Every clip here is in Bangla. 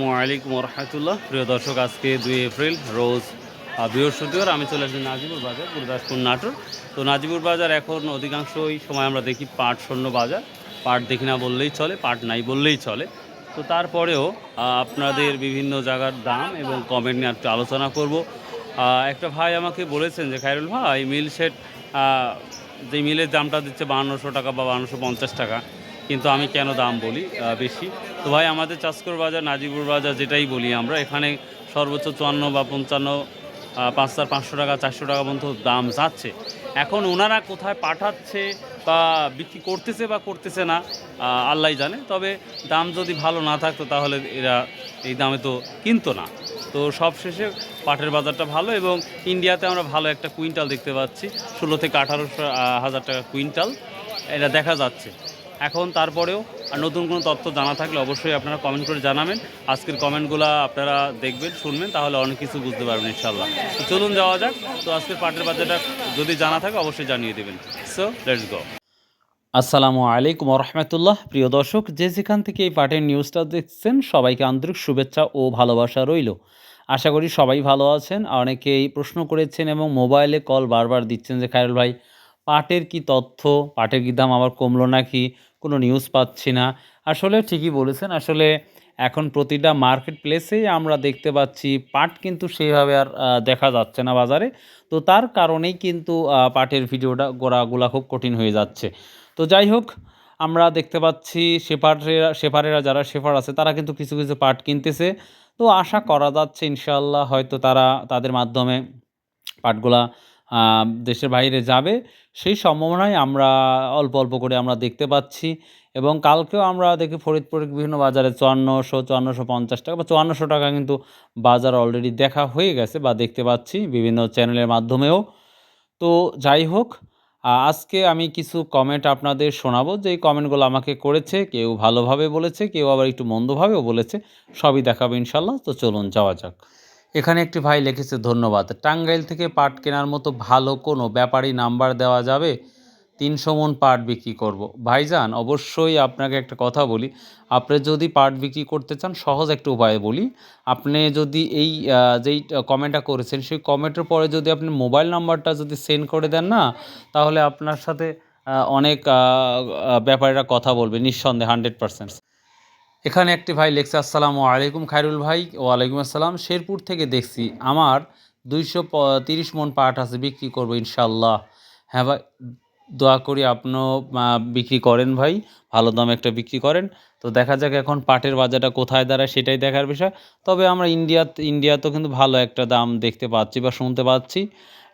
আসসালামু আলাইকুম রহমতুল্লাহ। প্রিয় দর্শক, আজকে 2 এপ্রিল রোজ বৃহস্পতিবার আমি চলে আসছি নাজিপুর বাজার, গুরুদাসপুর নাটোর। তো নাজিপুর বাজার এখন অধিকাংশই সময় আমরা দেখি পাট শূন্য বাজার। পাট দেখি না বললেই চলে, পাট নাই বললেই চলে। তো তারপরেও আপনাদের বিভিন্ন জায়গার দাম এবং কমেন্ট নিয়ে একটু আলোচনা করব। একটা ভাই আমাকে বলেছেন যে খায়রুল ভাই মিল সেট, যে মিলের দামটা দিচ্ছে 5200 টাকা বা 5250 টাকা, কিন্তু আমি কেন দাম বলি বেশি। তো ভাই আমাদের চাষকর বাজার, নাজিপুর বাজার যেটাই বলি আমরা, এখানে সর্বোচ্চ 54 বা 55, 500 টাকা 400 টাকা পর্যন্ত দাম যাচ্ছে। এখন ওনারা কোথায় পাঠাচ্ছে বা বিক্রি করতেছে বা করতেছে না আল্লাহ জানে। তবে দাম যদি ভালো না থাকতো তাহলে এরা এই দামে তো কিনতো না। তো সব শেষে পাটের বাজারটা ভালো, এবং ইন্ডিয়াতে আমরা ভালো একটা কুইন্টাল দেখতে পাচ্ছি, 16 থেকে 18,000 টাকা কুইন্টাল এটা দেখা যাচ্ছে এখন। তারপরেও আর নতুন কোনো তথ্য জানা থাকলে অবশ্যই আপনারা কমেন্ট করে জানাবেন। আজকের কমেন্টগুলো আপনারা দেখবেন, শুনবেন, তাহলে অনেক কিছু বুঝতে পারবেন ইনশাল্লাহ। তো চলুন যাওয়া যাক। তো আজকের পাটের বাজারটা যদি জানা থাকে অবশ্যই জানিয়ে দেবেন। So let's go. আসসালামু আলাইকুম রহমতুল্লাহ। প্রিয় দর্শক, যে যেখান থেকে এই পাটের নিউজটা দেখছেন সবাইকে আন্তরিক শুভেচ্ছা ও ভালোবাসা রইল। আশা করি সবাই ভালো আছেন। অনেকেই প্রশ্ন করেছেন এবং মোবাইলে কল বারবার দিচ্ছেন যে খায়রুল ভাই, পাটের কি তথ্য, পাটের কি দাম আবার কমলো নাকি, কোনো নিউজ পাচ্ছি না। আসলে ঠিকই বলেছেন। আসলে এখন প্রতিটা মার্কেট প্লেসেই আমরা দেখতে পাচ্ছি পাট কিন্তু সেইভাবে আর দেখা যাচ্ছে না বাজারে। তো তার কারণেই কিন্তু পাটের ভিডিওটা গোড়াগুলা খুব কঠিন হয়ে যাচ্ছে। তো যাই হোক, আমরা দেখতে পাচ্ছি শেফারেরা যারা শেফার আছে তারা কিন্তু কিছু কিছু পাট কিনতেছে। তো আশা করা যাচ্ছে ইনশাআল্লাহ হয়তো তারা তাদের মাধ্যমে পাটগুলা দেশের বাইরে যাবে, সেই সম্ভাবনাই আমরা অল্প অল্প করে আমরা দেখতে পাচ্ছি। এবং কালকেও আমরা দেখি ফরিদপুরের বিভিন্ন বাজারে 5400, 5450 টাকা বা 5400 টাকা কিন্তু বাজার অলরেডি দেখা হয়ে গেছে বা দেখতে পাচ্ছি বিভিন্ন চ্যানেলের মাধ্যমেও। তো যাই হোক, আজকে আমি কিছু কমেন্ট আপনাদের শোনাবো, যেই কমেন্টগুলো আমাকে করেছে। কেউ ভালোভাবে বলেছে, কেউ আবার একটু মন্দভাবেও বলেছে। সবই দেখাবো ইনশাল্লাহ। তো চলুন যাওয়া যাক। এখানে একটি ভাই লিখেছে, ধন্যবাদ। টাঙ্গাইল থেকে পাট কেনার মতো ভালো কোনো ব্যাপারী নাম্বার দেওয়া যাবে? 300 মণ পাট বিক্রি করব। ভাইজান, অবশ্যই আপনাকে একটা কথা বলি। আপনি যদি পাট বিক্রি করতে চান, সহজ একটা উপায় বলি। আপনি যদি এই যেই কমেন্টটা করেছেন সেই কমেন্টের পরে যদি আপনি মোবাইল নাম্বারটা যদি সেন্ড করে দেন না, তাহলে আপনার সাথে অনেক ব্যাপারীরা কথা বলবে নিঃসন্দেহে 100%। এখানে একটি ভাই লেখছে, আসসালামু আলাইকুম খায়রুল ভাই। ওয়ালাইকুম আসসালাম। শেরপুর থেকে দেখছি, আমার 230 মণ পাট আছে, বিক্রি করবো ইনশাল্লাহ। হ্যাঁ ভাই, দোয়া করি আপনিও বিক্রি করেন ভাই, ভালো দামে একটা বিক্রি করেন। তো দেখা যাক এখন পাটের বাজারটা কোথায় দাঁড়ায়, সেটাই দেখার বিষয়। তবে আমরা ইন্ডিয়াতেও কিন্তু ভালো একটা দাম দেখতে পাচ্ছি বা শুনতে পাচ্ছি।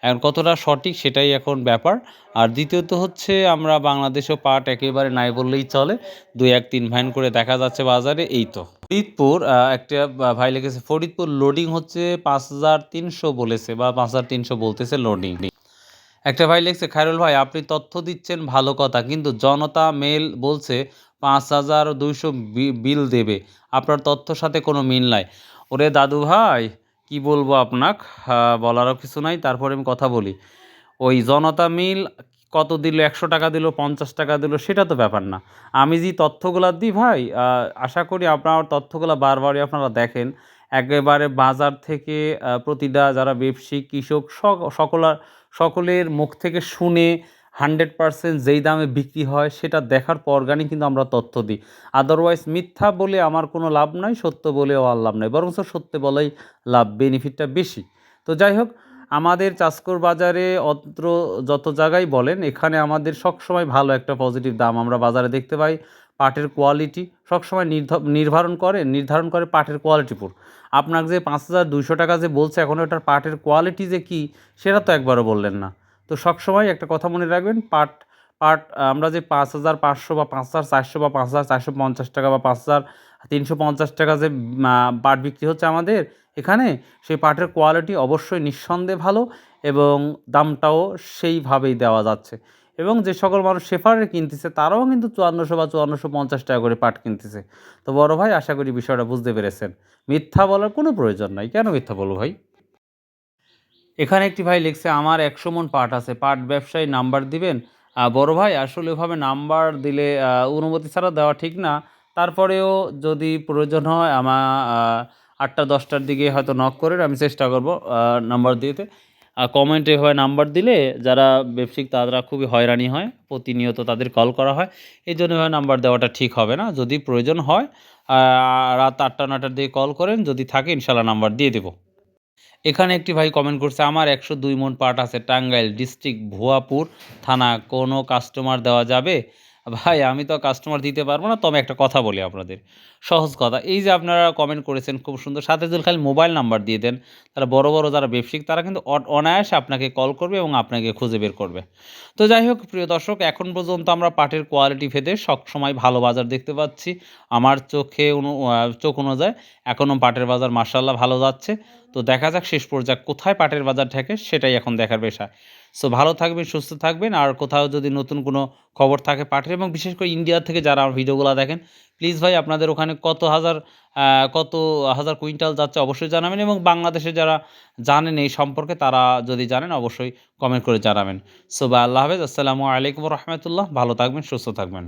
এখন কতটা সঠিক সেটাই এখন ব্যাপার। আর দ্বিতীয়ত হচ্ছে, আমরা বাংলাদেশেও পাট একেবারে নাই বললেই চলে, 2-1-3 ভ্যান করে দেখা যাচ্ছে বাজারে, এই তো। ফরিদপুর, একটা ভাই লিখেছে, ফরিদপুর লোডিং হচ্ছে 5300 বলেছে বা 5300 বলতেছে লোডিং। একটা ভাই লিখছে, খায়রুল ভাই আপনি তথ্য দিচ্ছেন ভালো কথা, কিন্তু জনতা মেল বলছে 5200 বিল দেবে, আপনার তথ্যর সাথে কোনো মিল নাই। ওরে দাদু ভাই, কি বলবো আপনাক, বলারও কিছু নাই। তারপরে আমি কথা বলি, ওই জনতা মিল কত দিল, 100 টাকা দিল, 50 টাকা দিল, সেটা তো ব্যাপার না। আমি যে তথ্যগুলো দিই ভাই, আশা করি আপনার তথ্যগুলো বারবারই আপনারা দেখেন। একেবারে বাজার থেকে প্রতিটা যারা ব্যবসায়ী, কৃষক, সকলের মুখ থেকে শুনে 100% যেই দামে বিক্রি হয় সেটা দেখার পরগানই কিন্তু আমরা তথ্য দিই। আদারওয়াইজ মিথ্যা বলে আমার কোনো লাভ নাই, সত্য বলেও আর লাভ নাই, বরং সত্য বলেই লাভ, বেনিফিটটা বেশি। তো যাই হোক, আমাদের চাষকর বাজারে অত্র যত জায়গায় বলেন, এখানে আমাদের সবসময় ভালো একটা পজিটিভ দাম আমরা বাজারে দেখতে পাই। পাটের কোয়ালিটি সবসময় নির্ধারণ করে পাটের কোয়ালিটির উপর। আপনাকে যে 5200 টাকা যে বলছে, এখন ওটার পাটের কোয়ালিটি যে কী সেটা তো একবারও বললেন না। তো সবসময় একটা কথা মনে রাখবেন, পাট পাট আমরা যে 5500 বা 5400 বা 5450 টাকা বা 5350 টাকা যে পাট বিক্রি হচ্ছে আমাদের এখানে, সেই পাটের কোয়ালিটি অবশ্যই নিঃসন্দেহে ভালো, এবং দামটাও সেইভাবেই দেওয়া যাচ্ছে। এবং যে সকল মানুষ শেফারে কিনতেছে তারাও কিন্তু 5400 বা 5450 টাকা করে পাট কিনতেছে। তো বড় ভাই, আশা করি বিষয়টা বুঝতে পেরেছেন। মিথ্যা বলার কোনো প্রয়োজন নাই। কেন মিথ্যা বলবো ভাই? এখানে একটি ভাই লিখছে, আমার 100 মণ পাট আছে, পাট ব্যবসায়ী নাম্বার দিবেন? বড় ভাই, আসলে ওইভাবে নাম্বার দিলে অনুমতি ছাড়া দেওয়া ঠিক না। তারপরেও যদি প্রয়োজন হয় 8টা-10টার দিকে হয়তো নক করেন, আমি চেষ্টা করব নাম্বার দিতে। কমেন্টে হয় নাম্বার দিলে যারা ব্যবসায়িক তারা খুবই হয়রানি হয়, প্রতিনিয়ত তাদের কল করা হয়, এই জন্য হয় নাম্বার দেওয়াটা ঠিক হবে না। যদি প্রয়োজন হয় রাত 8টা-9টার দিকে কল করেন, যদি থাকে ইনশাল্লাহ নাম্বার দিয়ে দেবো। এখানে একটি ভাই কমেন্ট করছে, আমার 102 মণ পাট আছে, টাঙ্গাইল ডিস্ট্রিক্ট ভুয়াপুর থানা, কোনো কাস্টমার দেওয়া যাবে? ভাই আমি তো কাস্টমার দিতে পারবো না, তবে একটা কথা বলি আপনাদের, সহজ কথা। এই যে আপনারা কমেন্ট করেছেন খুব সুন্দর, সাথে যদি খালি মোবাইল নাম্বার দিয়ে দেন, তারা বড় বড় যারা ব্যবসায়িক তারা কিন্তু অনায়াসে আপনাকে কল করবে এবং আপনাকে খুঁজে বের করবে। তো যাই হোক প্রিয় দর্শক, এখন পর্যন্ত আমরা পাটের কোয়ালিটি ভেদে সবসময় ভালো বাজার দেখতে পাচ্ছি। আমার চোখ অনুযায়ী এখনও পাটের বাজার মার্শাল্লাহ ভালো যাচ্ছে। তো দেখা যাক শেষ পর্যায়ে কোথায় পাটের বাজার ঠেকে, সেটাই এখন দেখার বিষয়। সো ভালো থাকবেন, সুস্থ থাকবেন। আর কোথাও যদি নতুন কোনো খবর থাকে পাটের, এবং বিশেষ করে ইন্ডিয়া থেকে যারা আমার ভিডিওগুলো দেখেন, প্লিজ ভাই আপনাদের ওখানে কত হাজার কুইন্টাল যাচ্ছে অবশ্যই জানাবেন, এবং বাংলাদেশে যারা জানেন এই সম্পর্কে তারা যদি জানেন অবশ্যই কমেন্ট করে জানাবেন। সো ভাই আল্লাহ হাফেজ, আসসালামু আলাইকুম রহমতুল্লাহ। ভালো থাকবেন, সুস্থ থাকবেন।